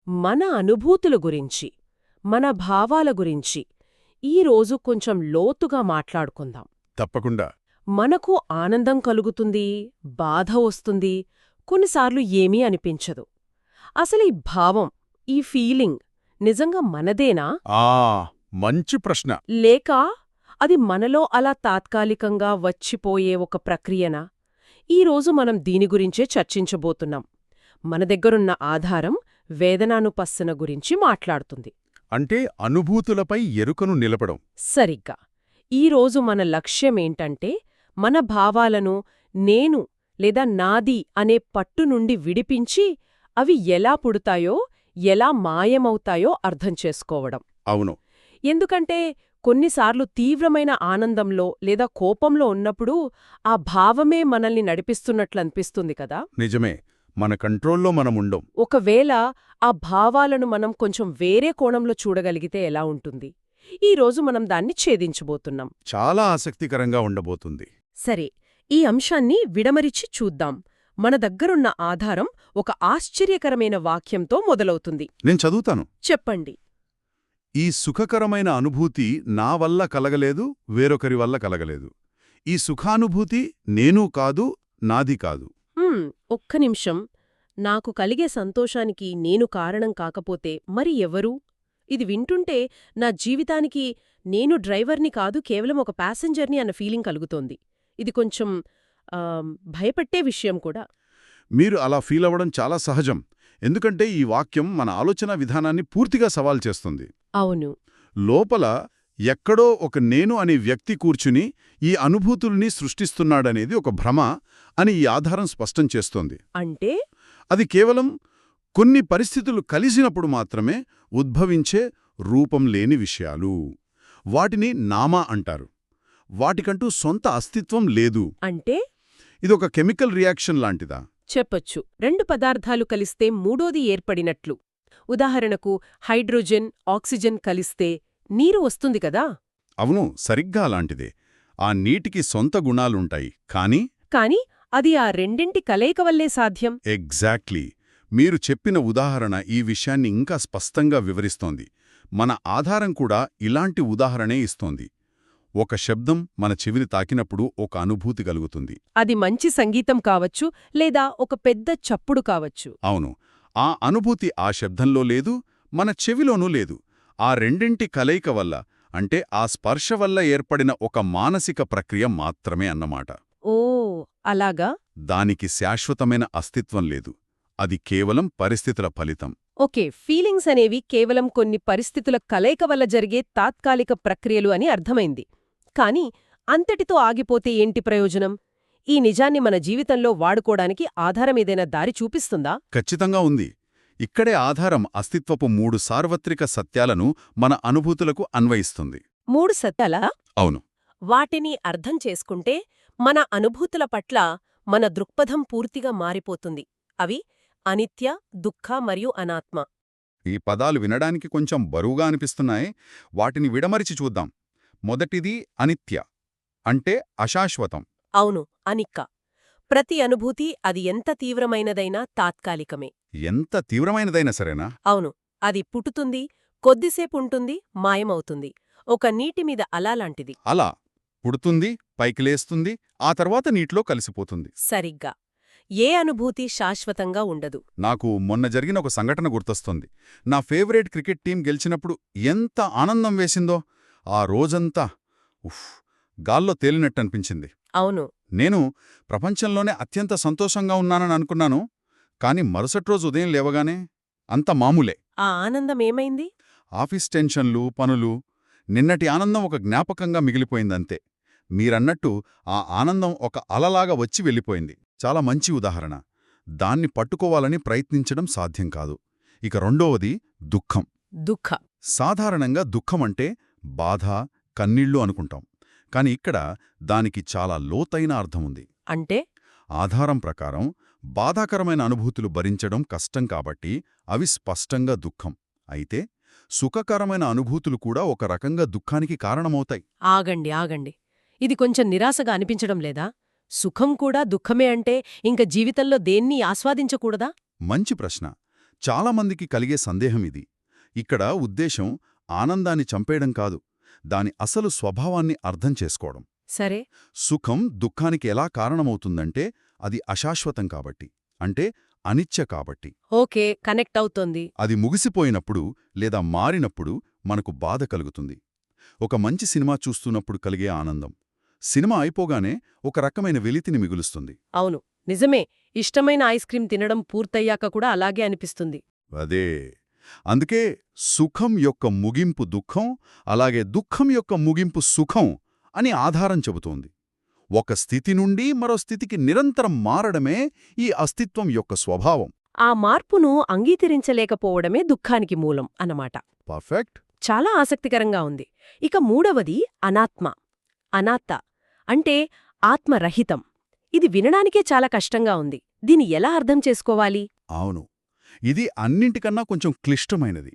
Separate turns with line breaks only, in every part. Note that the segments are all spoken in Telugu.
మన అనుభూతుల గురించి, మన భావాల గురించి ఈరోజు కొంచెం లోతుగా మాట్లాడుకుందాం.
తప్పకుండా.
మనకు ఆనందం కలుగుతుంది, బాధ వస్తుంది, కొన్నిసార్లు ఏమీ అనిపించదు. అసలీ భావం, ఈ ఫీలింగ్ నిజంగా మనదేనా?
మంచి ప్రశ్న.
లేక అది మనలో అలా తాత్కాలికంగా వచ్చిపోయే ఒక ప్రక్రియనా? ఈరోజు మనం దీని గురించే చర్చించబోతున్నాం. మన దగ్గరున్న ఆధారం వేదనానుపස්සన గురించి మాట్లాడుతుంది.
అంటే అనుభూతులపై ఎరుకను నిలపడం.
సరిగ్గా. ఈరోజు మన లక్ష్యమేంటంటే మన భావాలను నేను లేదా నాది అనే పట్టు నుండి విడిపించి అవి ఎలా పుడతాయో, ఎలా మాయమవుతాయో అర్థం చేసుకోవడం.
అవును.
ఎందుకంటే కొన్నిసార్లు తీవ్రమైన ఆనందంలో లేదా కోపంలో ఉన్నప్పుడు ఆ భావమే మనల్ని నడిపిస్తున్నట్లనిపిస్తుంది కదా.
నిజమే. మన కంట్రోల్లో మనముండం.
ఒకవేళ ఆ భావాలను మనం కొంచెం వేరే కోణంలో చూడగలిగితే ఎలా ఉంటుంది? ఈరోజు మనం దాన్ని ఛేదించబోతున్నాం.
చాలా ఆసక్తికరంగా ఉండబోతుంది.
సరే, ఈ అంశాన్ని విడమరిచి చూద్దాం. మన దగ్గరున్న ఆధారం ఒక ఆశ్చర్యకరమైన వాక్యంతో మొదలవుతుంది.
నేను చదువుతాను.
చెప్పండి.
ఈ సుఖకరమైన అనుభూతి నా వల్ల కలగలేదు, వేరొకరి వల్ల కలగలేదు. ఈ సుఖానుభూతి నేనూ కాదు, నాది కాదు.
ఒక్క నిమిషం. నాకు కలిగే సంతోషానికి నేను కారణం కాకపోతే మరి ఎవరు? ఇది వింటుంటే నా జీవితానికి నేను డ్రైవర్ని కాదు, కేవలం ఒక ప్యాసింజర్ని అన్న ఫీలింగ్ కలుగుతోంది. ఇది కొంచెం భయపెట్టే విషయం కూడా.
మీరు అలా ఫీల్ అవ్వడం చాలా సహజం. ఎందుకంటే ఈ వాక్యం మన ఆలోచన విధానాన్ని పూర్తిగా సవాల్ చేస్తుంది.
అవును.
లోపల ఎక్కడో ఒక నేను అనే వ్యక్తి కూర్చుని ఈ అనుభూతుల్ని సృష్టిస్తున్నాడనేది ఒక భ్రమ అని ఈ ఆధారం స్పష్టం చేస్తోంది.
అంటే
అది కేవలం కొన్ని పరిస్థితులు కలిసినప్పుడు మాత్రమే ఉద్భవించే రూపం లేని విషయాలు. వాటిని నామా అంటారు. వాటికంటూ సొంత అస్తిత్వం లేదు.
అంటే
ఇదొక కెమికల్ రియాక్షన్ లాంటిదా?
చెప్పొచ్చు. రెండు పదార్థాలు కలిస్తే మూడోది ఏర్పడినట్లు. ఉదాహరణకు హైడ్రోజన్, ఆక్సిజన్ కలిస్తే నీరు వస్తుంది కదా.
అవును, సరిగ్గా అలాంటిదే. ఆ నీటికి సొంత గుణాలుంటాయి, కానీ
అది ఆ రెండింటి కలయిక వల్లే సాధ్యం.
ఎగ్జాక్ట్లీ. మీరు చెప్పిన ఉదాహరణ ఈ విషయాన్ని ఇంకా స్పష్టంగా వివరిస్తోంది. మన ఆధారం కూడా ఇలాంటి ఉదాహరణే ఇస్తోంది. ఒక శబ్దం మన చెవిని తాకినప్పుడు ఒక అనుభూతి కలుగుతుంది.
అది మంచి సంగీతం కావచ్చు, లేదా ఒక పెద్ద చప్పుడు కావచ్చు.
అవును. ఆ అనుభూతి ఆ శబ్దంలో లేదు, మన చెవిలోనూ లేదు. ఆ రెండింటి కలయిక వల్ల, అంటే ఆ స్పర్శ వల్ల ఏర్పడిన ఒక మానసిక ప్రక్రియ మాత్రమే అన్నమాట.
ఓ, అలాగా?
దానికి శాశ్వతమైన అస్తిత్వం లేదు. అది కేవలం పరిస్థితుల ఫలితం.
ఓకే, ఫీలింగ్స్ అనేవి కేవలం కొన్ని పరిస్థితుల కలయిక వల్ల జరిగే తాత్కాలిక ప్రక్రియలు అని అర్థమైంది. కానీ అంతటితో ఆగిపోతే ఏంటి ప్రయోజనం? ఈ నిజాన్ని మన జీవితంలో వాడుకోవడానికి ఆధారమేదైనా దారి చూపిస్తుందా?
ఖచ్చితంగా ఉంది. ఇక్కడే ఆధారం అస్తిత్వపు 3 సార్వత్రిక సత్యాలను మన అనుభూతులకు అన్వయిస్తుంది.
3 సత్యాలా?
అవును.
వాటిని అర్థం చేసుకుంటే మన అనుభూతుల పట్ల మన దృక్పథం పూర్తిగా మారిపోతుంది. అవి అనిత్య, దుఃఖ మరియు అనాత్మ.
ఈ పదాలు వినడానికి కొంచెం బరువుగా అనిపిస్తున్నాయి. వాటిని విడమరిచి చూద్దాం. మొదటిది అనిత్య, అంటే అశాశ్వతం.
అవును, అనిక్క. ప్రతి అనుభూతి, అది ఎంత తీవ్రమైనదైనా తాత్కాలికమే.
ఎంత తీవ్రమైనదైనా సరేనా?
అవును. అది పుట్టుతుంది, కొద్దిసేపుంటుంది, మాయమవుతుంది. ఒక నీటిమీద అలలాంటిది.
అలా పుడుతుంది, పైకి లేస్తుంది, ఆ తర్వాత నీటిలో కలిసిపోతుంది.
సరిగ్గా. ఏ అనుభూతి శాశ్వతంగా ఉండదు.
నాకు మొన్న జరిగిన ఒక సంఘటన గుర్తొస్తుంది. నా ఫేవరెట్ క్రికెట్ టీం గెలిచినప్పుడు ఎంత ఆనందం వేసిందో. ఆ రోజంతా గాల్లో తేలినట్టనిపించింది.
అవును.
నేను ప్రపంచంలోనే అత్యంత సంతోషంగా ఉన్నానని అనుకున్నాను. కాని మరుసటి రోజు ఉదయం లేవగానే అంత మామూలే.
ఆ ఆనందమేమైంది?
ఆఫీస్ టెన్షన్లు, పనులు, నిన్నటి ఆనందం ఒక జ్ఞాపకంగా మిగిలిపోయిందంతే. మీరన్నట్టు ఆ ఆనందం ఒక అలలాగా వచ్చి వెళ్ళిపోయింది. చాలా మంచి ఉదాహరణ. దాన్ని పట్టుకోవాలని ప్రయత్నించడం సాధ్యం కాదు. ఇక రెండవది దుఃఖం. సాధారణంగా దుఃఖమంటే బాధ, కన్నీళ్లు అనుకుంటాం. కాని ఇక్కడ దానికి చాలా లోతైన అర్థముంది.
అంటే
ఆధారం ప్రకారం బాధాకరమైన అనుభూతులు భరించడం కష్టం కాబట్టి అవి స్పష్టంగా దుఃఖం. అయితే సుఖకరమైన అనుభూతులు కూడా ఒక రకంగా దుఃఖానికి కారణమవుతాయి.
ఆగండి. ఇది కొంచెం నిరాశగా అనిపించడం లేదా? సుఖం కూడా దుఃఖమే అంటే ఇంక జీవితంలో దేన్నీ ఆస్వాదించకూడదా?
మంచి ప్రశ్న. చాలామందికి కలిగే సందేహం ఇది. ఇక్కడ ఉద్దేశం ఆనందాన్ని చంపేయడం కాదు, దాని అసలు స్వభావాన్ని అర్థం చేసుకోవడం.
సరే.
సుఖం దుఃఖానికి ఎలా కారణమవుతుందంటే అది అశాశ్వతం కాబట్టి, అంటే అనిత్య కాబట్టి.
ఓకే, కనెక్ట్ అవుతోంది.
అది ముగిసిపోయినప్పుడు లేదా మారినప్పుడు మనకు బాధ కలుగుతుంది. ఒక మంచి సినిమా చూస్తున్నప్పుడు కలిగే ఆనందం సినిమా అయిపోగానే ఒక రకమైన వెలితిని మిగులుస్తుంది.
అవును, నిజమే. ఇష్టమైన ఐస్ క్రీం తినడం పూర్తయ్యాక కూడా అలాగే అనిపిస్తుంది.
అదే. అందుకే సుఖం యొక్క ముగింపు దుఃఖం, అలాగే దుఃఖం యొక్క ముగింపు సుఖం అని ఆధారం చెబుతోంది. ఒక స్థితి నుండి మరో స్థితికి నిరంతరం మారడమే ఈ అస్తిత్వం యొక్క స్వభావం.
ఆ మార్పును అంగీకరించలేకపోవడమే దుఃఖానికి మూలం అన్నమాట.
పర్ఫెక్ట్.
చాలా ఆసక్తికరంగా ఉంది. ఇక మూడవది అనాత్మ. అనాత్త అంటే ఆత్మరహితం. ఇది వినడానికే చాలా కష్టంగా ఉంది. దీన్ని ఎలా అర్థం చేసుకోవాలి?
అవును, ఇది అన్నింటికన్నా కొంచెం క్లిష్టమైనది.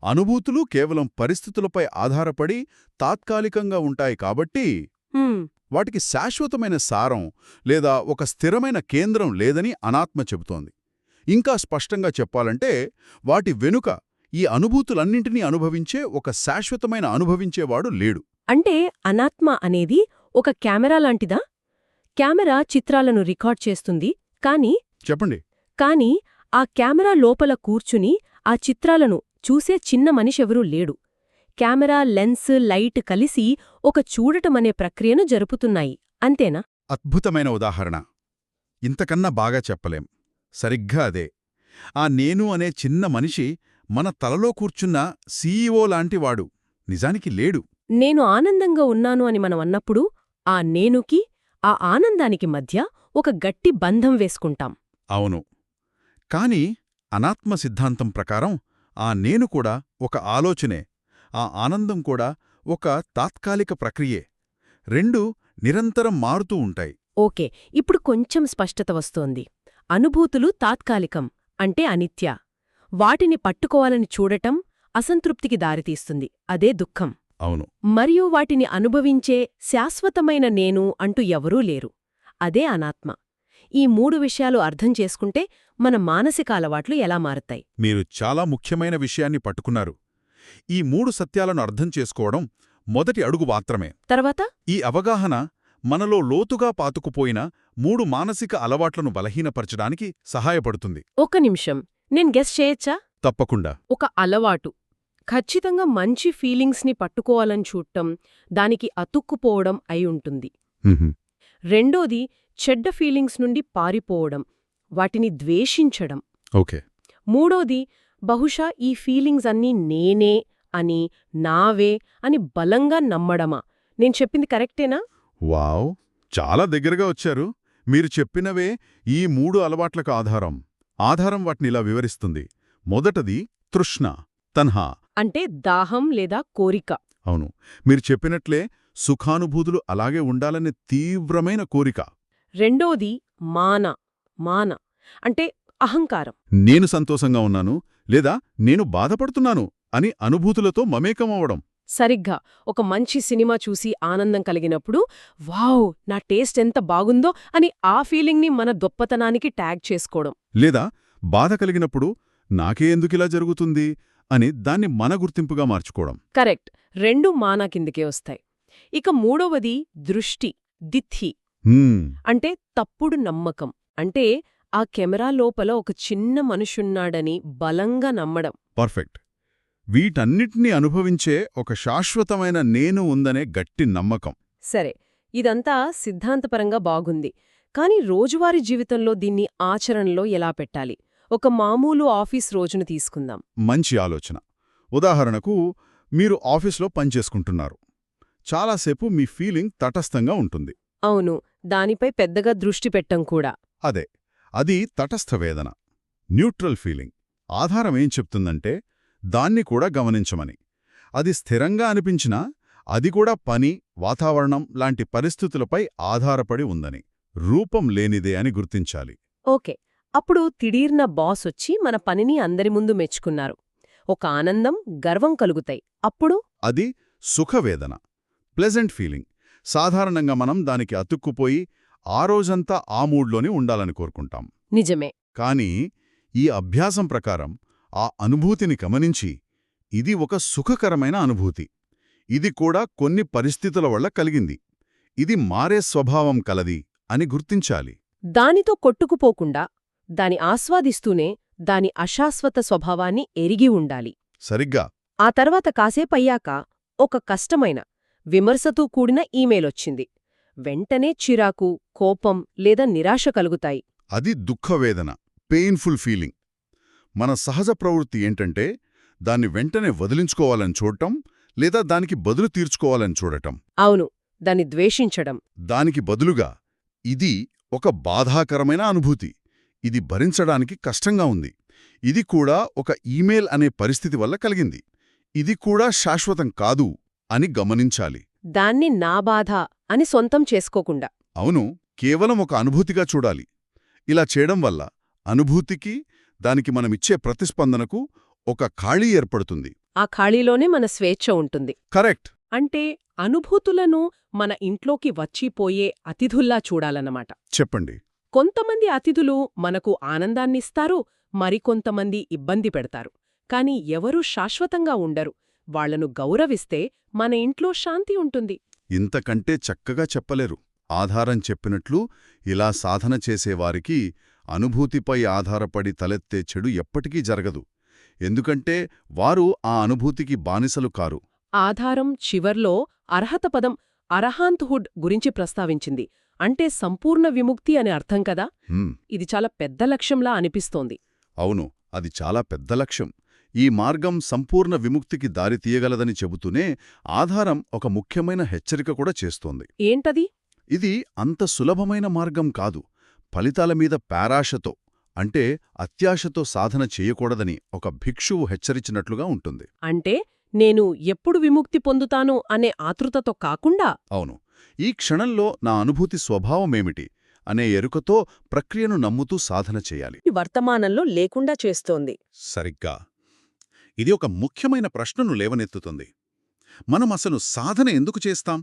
అనుభూతులు కేవలం పరిస్థితులపై ఆధారపడి తాత్కాలికంగా ఉంటాయి కాబట్టి వాటికి శాశ్వతమైన సారం లేదా ఒక స్థిరమైన కేంద్రం లేదని అనాత్మ చెబుతోంది. ఇంకా స్పష్టంగా చెప్పాలంటే వాటి వెనుక ఈ అనుభూతులన్నింటినీ అనుభవించే ఒక శాశ్వతమైన అనుభవించేవాడు లేడు.
అంటే అనాత్మ అనేది ఒక కెమెరా లాంటిదా? కెమెరా చిత్రాలను రికార్డ్ చేస్తుంది,
చెప్పండి.
కానీ ఆ కెమెరా లోపల కూర్చుని ఆ చిత్రాలను చూసే చిన్న మనిషెవరూ లేడు. కెమెరా, లెన్స్, లైట్ కలిసి ఒక చూడటమనే ప్రక్రియను జరుపుతున్నాయి, అంతేనా?
అద్భుతమైన ఉదాహరణ. ఇంతకన్నా బాగా చెప్పలేం. సరిగ్గా అదే. ఆ నేను అనే చిన్న మనిషి మన తలలో కూర్చున్న సీఈఓ లాంటివాడు నిజానికి లేడు.
నేను ఆనందంగా ఉన్నాను అని మనం అన్నప్పుడు ఆ నేనుకి, ఆ ఆనందానికి మధ్య ఒక గట్టి బంధం వేసుకుంటాం.
అవును. కాని అనాత్మ సిద్ధాంతం ప్రకారం ఆ నేను కూడా ఒక ఆలోచనే, ఆ ఆనందం కూడా ఒక తాత్కాలిక ప్రక్రియే. రెండూ నిరంతరం మారుతూ ఉంటాయి.
ఓకే, ఇప్పుడు కొంచెం స్పష్టత వస్తోంది. అనుభూతులు తాత్కాలికం, అంటే అనిత్య. వాటిని పట్టుకోవాలని చూడటం అసంతృప్తికి దారితీస్తుంది, అదే దుఃఖం.
అవును.
మరియు వాటిని అనుభవించే శాశ్వతమైన నేను అంటూ ఎవరూ లేరు, అదే అనాత్మ. ఈ మూడు విషయాలు అర్థం చేసుకుంటే మన మానసిక అలవాట్లు ఎలా మారుతాయి?
మీరు చాలా ముఖ్యమైన విషయాన్ని పట్టుకున్నారు. ఈ మూడు సత్యాలను అర్థం చేసుకోవడం మొదటి అడుగు మాత్రమే.
తర్వాత
ఈ అవగాహన మనలో లోతుగా పాతుకుపోయిన మూడు మానసిక అలవాట్లను బలహీనపరచడానికి సహాయపడుతుంది.
ఒక్క నిమిషం, నేను గెస్ చేయొచ్చా?
తప్పకుండా.
ఒక అలవాటు ఖచ్చితంగా మంచి ఫీలింగ్స్ని పట్టుకోవాలని చూడటం, దానికి అతుక్కుపోవడం అయి ఉంటుంది. రెండోది చెడ్డ ఫీలింగ్స్ నుండి పారిపోవడం, వాటిని ద్వేషించడం.
ఓకే.
మూడోది బహుశా ఈ ఫీలింగ్స్ అన్నీ నేనే అని, నావే అని బలంగా నమ్మడమా? నేను చెప్పింది కరెక్టేనా?
వావ్, చాలా దగ్గరగా వచ్చారు. మీరు చెప్పినవే ఈ మూడు అలవాట్లకు ఆధారం వాటినిలా వివరిస్తుంది. మొదటది తృష్ణ, తన్హా.
అంటే దాహం లేదా కోరిక.
అవును, మీరు చెప్పినట్లే సుఖానుభూతులు అలాగే ఉండాలనే తీవ్రమైన కోరిక.
రెండోది మాన అంటే అహంకారం.
నేను సంతోషంగా ఉన్నాను లేదా నేను బాధపడుతున్నాను అని అనుభూతులతో మమేకమవడం.
సరిగ్గా ఒక మంచి సినిమా చూసి ఆనందం కలిగినప్పుడు వావ్, నా టేస్ట్ ఎంత బాగుందో అని ఆ ఫీలింగ్ని మన గొప్పతనానికి ట్యాగ్ చేసుకోవడం.
లేదా బాధ కలిగినప్పుడు నాకే ఎందుకిలా జరుగుతుంది అని దాన్ని మన గుర్తింపుగా మార్చుకోవడం.
కరెక్ట్, రెండు మానా కిందికే వస్తాయి. ఇక మూడవది దృష్టి, దిత్తి. అంటే తప్పుడు నమ్మకం. అంటే ఆ కెమెరా లోపల ఒక చిన్న మనుషున్నాడని బలంగా నమ్మడం.
పర్ఫెక్ట్. వీటన్నిటినీ అనుభవించే ఒక శాశ్వతమైన నేను ఉందనే గట్టి నమ్మకం.
సరే, ఇదంతా సిద్ధాంతపరంగా బాగుంది. కాని రోజువారీ జీవితంలో దీన్ని ఆచరణలో ఎలా పెట్టాలి? ఒక మామూలు ఆఫీస్ రోజును తీసుకుందాం.
మంచి ఆలోచన. ఉదాహరణకు, మీరు ఆఫీస్లో పనిచేసుకుంటున్నారు. చాలాసేపు మీ ఫీలింగ్ తటస్థంగా ఉంటుంది.
అవును, దానిపై పెద్దగా దృష్టి పెట్టం కూడా.
అదే, అది తటస్థ వేదన, న్యూట్రల్ ఫీలింగ్. ఆధారం ఏం చెప్తుందంటే దాన్ని కూడా గమనించమని. అది స్థిరంగా అనిపించినా అది కూడా పని, వాతావరణం లాంటి పరిస్థితులపై ఆధారపడి ఉందని, రూపం లేనిదే అని గుర్తించాలి.
ఓకే, అప్పుడు తిడీర్న బాస్ వచ్చి మన పనిని అందరి ముందు మెచ్చుకున్నారు. ఒక ఆనందం, గర్వం కలుగుతాయి. అప్పుడు
అది సుఖవేదన, ప్లెజెంట్ ఫీలింగ్. సాధారణంగా మనం దానికి అతుక్కుపోయి ఆ రోజంతా ఆ మూడ్లోనే ఉండాలని కోరుకుంటాం.
నిజమే.
కానీ ఈ అభ్యాసం ప్రకారం ఆ అనుభూతిని గమనించి ఇది ఒక సుఖకరమైన అనుభూతి. ఇది కూడా కొన్ని పరిస్థితుల వల్ల కలిగింది. ఇది మారే స్వభావం కలది అని గుర్తించాలి.
దానితో కొట్టుకుపోకుండా దాని ఆస్వాదిస్తూనే దాని అశాశ్వత స్వభావాన్ని ఎరిగి ఉండాలి.
సరిగ్గా.
ఆ తర్వాత కాసేపయ్యాక ఒక కష్టమైన, విమర్శతో కూడిన ఈమెయిలొచ్చింది. వెంటనే చిరాకు, కోపం లేదా నిరాశ కలుగుతాయి.
అది దుఃఖవేదన, పెయిన్ఫుల్ ఫీలింగ్. మన సహజ ప్రవృత్తి ఏంటంటే దాన్ని వెంటనే వదిలించుకోవాలని చూడటం లేదా దానికి బదులు తీర్చుకోవాలని చూడటం.
అవును, దాన్ని ద్వేషించడం.
దానికి బదులుగా ఇది ఒక బాధాకరమైన అనుభూతి, ఇది భరించడానికి కష్టంగా ఉంది, ఇది కూడా ఒక ఈమెయిల్ అనే పరిస్థితి వల్ల కలిగింది, ఇది కూడా శాశ్వతం కాదు అని గమనించాలి.
దాన్ని నా బాధ అని సొంతం చేసుకోకుండా.
అవును, కేవలం ఒక అనుభూతిగా చూడాలి. ఇలా చేయడం వల్ల అనుభూతికి, దానికి మనమిచ్చే ప్రతిస్పందనకు ఒక ఖాళీ ఏర్పడుతుంది.
ఆ ఖాళీలోనే మన స్వేచ్ఛ ఉంటుంది.
కరెక్ట్.
అంటే అనుభూతులను మన ఇంట్లోకి వచ్చిపోయే అతిథుల్లా చూడాలన్నమాట.
చెప్పండి.
కొంతమంది అతిథులు మనకు ఆనందాన్నిస్తారు, మరికొంతమంది ఇబ్బంది పెడతారు. కాని ఎవరూ శాశ్వతంగా ఉండరు. వాళ్లను గౌరవిస్తే మన ఇంట్లో శాంతి ఉంటుంది.
ఇంతకంటే చక్కగా చెప్పలేరు. ఆధారం చెప్పినట్లు ఇలా సాధన చేసేవారికి అనుభూతిపై ఆధారపడి తలెత్తే చెడు ఎప్పటికీ జరగదు. ఎందుకంటే వారు ఆ అనుభూతికి బానిసలు కారు.
ఆధారం చివర్లో అర్హత పదం అరహాంత్హుడ్ గురించి ప్రస్తావించింది. అంటే సంపూర్ణ విముక్తి అని అర్థం కదా. ఇది చాలా పెద్ద లక్ష్యంలా అనిపిస్తోంది.
అవును, అది చాలా పెద్ద లక్ష్యం. ఈ మార్గం సంపూర్ణ విముక్తికి దారితీయగలదని చెబుతూనే ఆధారం ఒక ముఖ్యమైన హెచ్చరిక కూడా చేస్తోంది.
ఏంటది?
ఇది అంత సులభమైన మార్గం కాదు. ఫలితాల మీద పేరాశతో, అంటే అత్యాశతో సాధన చేయకూడదని ఒక భిక్షువు హెచ్చరించినట్లుగా ఉంటుంది.
అంటే నేను ఎప్పుడు విముక్తి పొందుతాను అనే ఆతృతతో కాకుండా,
అవును, ఈ క్షణంలో నా అనుభూతి స్వభావమేమిటి అనే ఎరుకతో ప్రక్రియను నమ్ముతూ సాధన చేయాలి.
వర్తమానంలో లేకుండా చేస్తోంది.
సరిగ్గా. ఇది ఒక ముఖ్యమైన ప్రశ్నను లేవనెత్తుతుంది. మనం అసలు సాధన ఎందుకు చేస్తాం?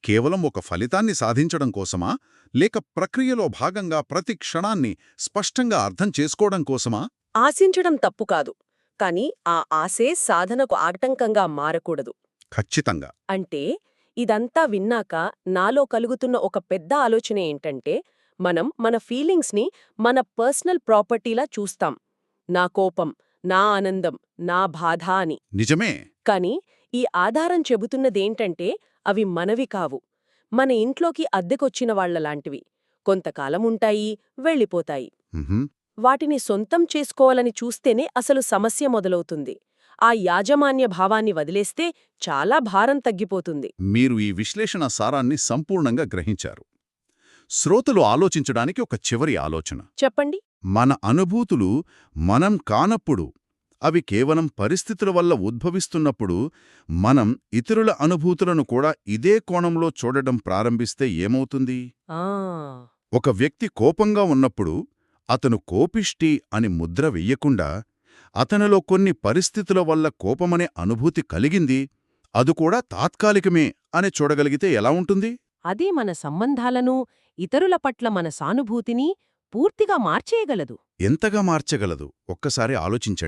కేవలం ఒక ఫలితాన్ని సాధించడం కోసమా, లేక ప్రక్రియలో భాగంగా ప్రతి క్షణాన్ని స్పష్టంగా అర్థం చేసుకోవడం కోసమా?
ఆశించడం తప్పు కాదు, కాని ఆ ఆశే సాధనకు ఆటంకంగా మారకూడదు.
ఖచ్చితంగా.
అంటే ఇదంతా విన్నాక నాలో కలుగుతున్న ఒక పెద్ద ఆలోచన ఏంటంటే, మనం మన ఫీలింగ్స్ని మన పర్సనల్ ప్రాపర్టీలా చూస్తాం. నా కోపం, నా ఆనందం, నా బాధ అని.
నిజమే.
కాని ఈ ఆధారం చెబుతున్నదేంటంటే అవి మనవి కావు. మన ఇంట్లోకి అద్దెకొచ్చిన వాళ్లలాంటివి. కొంతకాలముంటాయి, వెళ్ళిపోతాయి. వాటిని సొంతం చేసుకోవాలని చూస్తేనే అసలు సమస్య మొదలవుతుంది. ఆ యాజమాన్య భావాన్ని వదిలేస్తే చాలా భారం తగ్గిపోతుంది.
మీరు ఈ విశ్లేషణ సారాన్ని సంపూర్ణంగా గ్రహించారు. శ్రోతలు ఆలోచించడానికి ఒక చివరి ఆలోచన.
చెప్పండి.
మన అనుభూతులు మనం కానప్పుడు, అవి కేవలం పరిస్థితుల వల్ల ఉద్భవిస్తున్నప్పుడు, మనం ఇతరుల అనుభూతులను కూడా ఇదే కోణంలో చూడడం ప్రారంభిస్తే ఏమవుతుంది? ఒక వ్యక్తి కోపంగా ఉన్నప్పుడు అతను కోపిష్టి అని ముద్ర వెయ్యకుండా, అతనిలో కొన్ని పరిస్థితుల వల్ల కోపమనే అనుభూతి కలిగింది, అది కూడా తాత్కాలికమే అని చూడగలిగితే ఎలా ఉంటుంది?
అదే మన సంబంధాలను, ఇతరుల పట్ల మన సానుభూతిని పూర్తిగా మార్చేయగలదు.
ఎంతగా మార్చగలదు ఒక్కసారి ఆలోచించండి.